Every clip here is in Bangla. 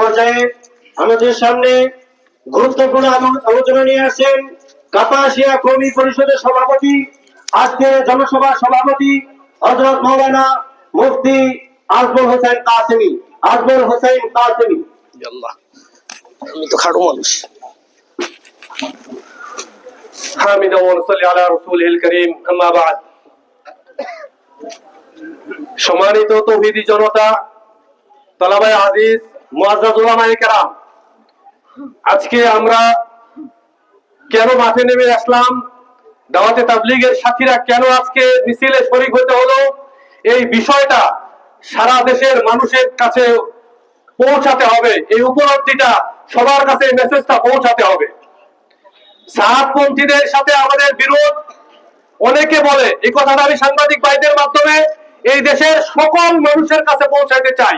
পর্যায়ে আমাদের সামনে গুরুত্বপূর্ণ আলোচনা নিয়ে আসেন কাপাসিয়া কর্মী পরিষদের সভাপতি, আজকে জনসভা সভাপতি হযরত মাওলানা মুফতি আজমল হোসেন কাসেমী। আমি তো খাটো মানুষ। হামিদা ওয়া সাল্লি আলা রাসূলিল কারীম, আম্মা বাদ। সম্মানিত তৌহিদি জনতা, তালাবায়ে আজিজ, মুআজ্জাজ উলামায়ে কেরাম, আজকে আমরা কেন মাঠে নেমে আসলাম, দাওয়াতে তাবলীগের সাথীরা কেন আজকে মিছিলে শরীক হতে হলো, এই বিষয়টা সারা দেশের মানুষের কাছে পৌঁছাতে হবে। এই উপলব্ধিটা সবার কাছে, মেসেজটা পৌঁছাতে হবে। সাহাবপন্থীদের সাথে আমাদের বিরোধ, অনেকে বলে, এই কথাটা আমি সাংবাদিক ভাইদের মাধ্যমে এই দেশের সকল মানুষের কাছে পৌঁছাতে চাই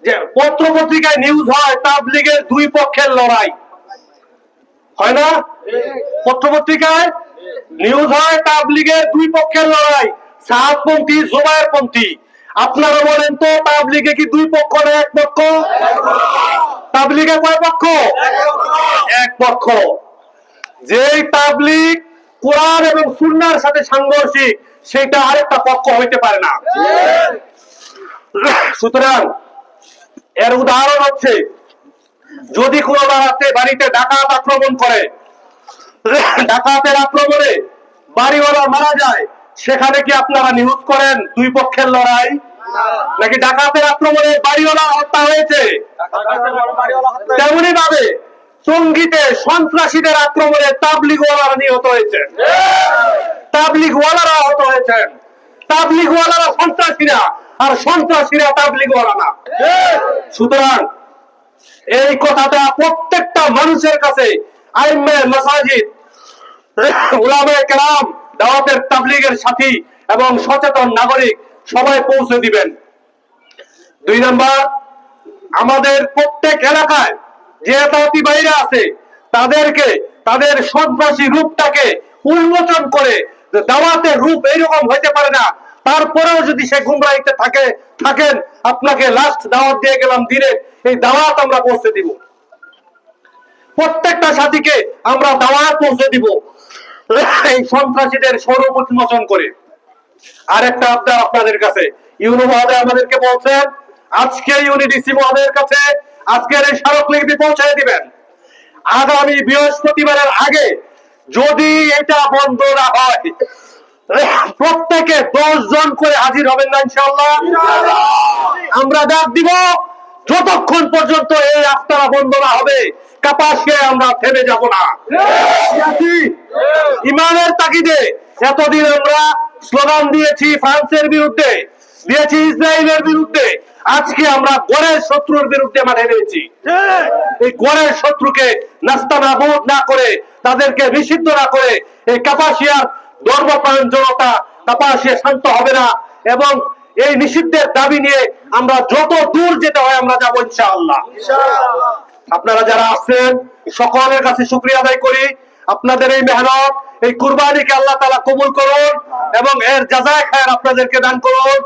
যে পত্র পত্রিকায় নিউজ হয় তাবলীগের দুই পক্ষের লড়াই, হয় না? পত্র পত্রিকায় নিউজ হয় তাবলীগের দুই পক্ষের লড়াই, সাহাবপন্থী, জোবায়েরপন্থী। আপনারা বলেন তো, তাবলীগে কি দুই পক্ষ না এক পক্ষ? তাবলীগে কয় পক্ষ? এক পক্ষ। যেই তাবলীগ কোরআন এবং সুন্নাহর সাথে সাংঘর্ষিক, সেটা আরেকটা পক্ষ হইতে পারে না। সুতরাং এর উদাহরণ হচ্ছে, যদি কোন বাড়িতে ডাকাত আক্রমণ করে, ডাকাতের আক্রমণে বাড়িওয়ালা মারা যায়, সেখানে কি আপনারা নিউজ করেন দুই পক্ষের লড়াই? নাকি ডাকাতের আক্রমণে বাড়িওয়ালা হত্যা হয়েছে? তেমনি ভাবে টঙ্গীতে সন্ত্রাসীদের আক্রমণে তাবলীগওয়ালারা নিহত হয়েছেন, তাবলীগওয়ালারা আহত হয়েছেন। তাবলীগওয়ালারা সন্ত্রাসীরা, আর সন্ত্রাসীরা তাবলীগওয়ালা না। সুতরাং এই কথাটা প্রত্যেকটা মানুষের কাছে, আইম্মে মাসাজিদ, উলামায়ে কেরাম, দাওয়াতের তাবলীগের সাথী এবং সচেতন নাগরিক সবাই পৌঁছে দিবেন। 2 নাম্বার, আমাদের প্রত্যেক এলাকায় যে দাওয়াতি ভাইরা আছে, তাদেরকে তাদের সন্ত্রাসী রূপটাকে উন্মোচন করে, দাওয়াতের রূপ এইরকম হইতে পারে না, তারপরেও যদি সে গুমরাহিতে থাকেন, আপনাকে লাস্ট দাওয়াত দিয়ে গেলাম দিনে, এই দাওয়াত আমরা পৌঁছে দিব। প্রত্যেকটা সাথীকে আমরা দাওয়াত পৌঁছে দিব এই সন্ত্রাসীদের স্বরূপ উন্মোচন করে। আর একটা আবদার আপনাদের কাছে, ইউনূস মহোদয় আমাদেরকে বলছেন, আজকে ইউনিডিসি মহোদয়ের কাছে আজকের এই স্মারকলিপি পৌঁছে দিবেন। আগামী বৃহস্পতিবারের আগে যদি এটা বন্ধ না হয়, প্রত্যেকে 10 জন করে হাজির হবেন না ইনশাআল্লাহ? আমরা ডাক দিব, যতক্ষণ পর্যন্ত এই আস্তানা বন্ধ না হবে, কাপাসিয়ায় আমরা থেমে যাব না। ইমানের তাগিদে এতদিন আমরা স্লোগান দিয়েছি ফ্রান্সের বিরুদ্ধে, দিয়েছি ইসরায়েলের বিরুদ্ধে, আজকে আমরা গড়ের শত্রুর বিরুদ্ধে মাঠে নেমেছি। এই গড়ের শত্রুকে নাস্তানাবুদ না করে, তাদেরকে নিষিদ্ধ না করে, এই কাপাসিয়ার ধর্মপ্রাণ জনতা কাপাসিয়া শান্ত হবে না। এবং এই নিষিদ্ধের দাবি নিয়ে আমরা যত দূর যেতে হয় আমরা যাবো ইনশাআল্লাহ। আপনারা যারা আছেন, সকলের কাছে শুকরিয়া আদায় করি। আপনাদের এই মেহনত, এই কুরবানিকে আল্লাহ তাআলা কবুল করুন এবং এর জাযায়ে খায়ের আপনাদেরকে দান করুন।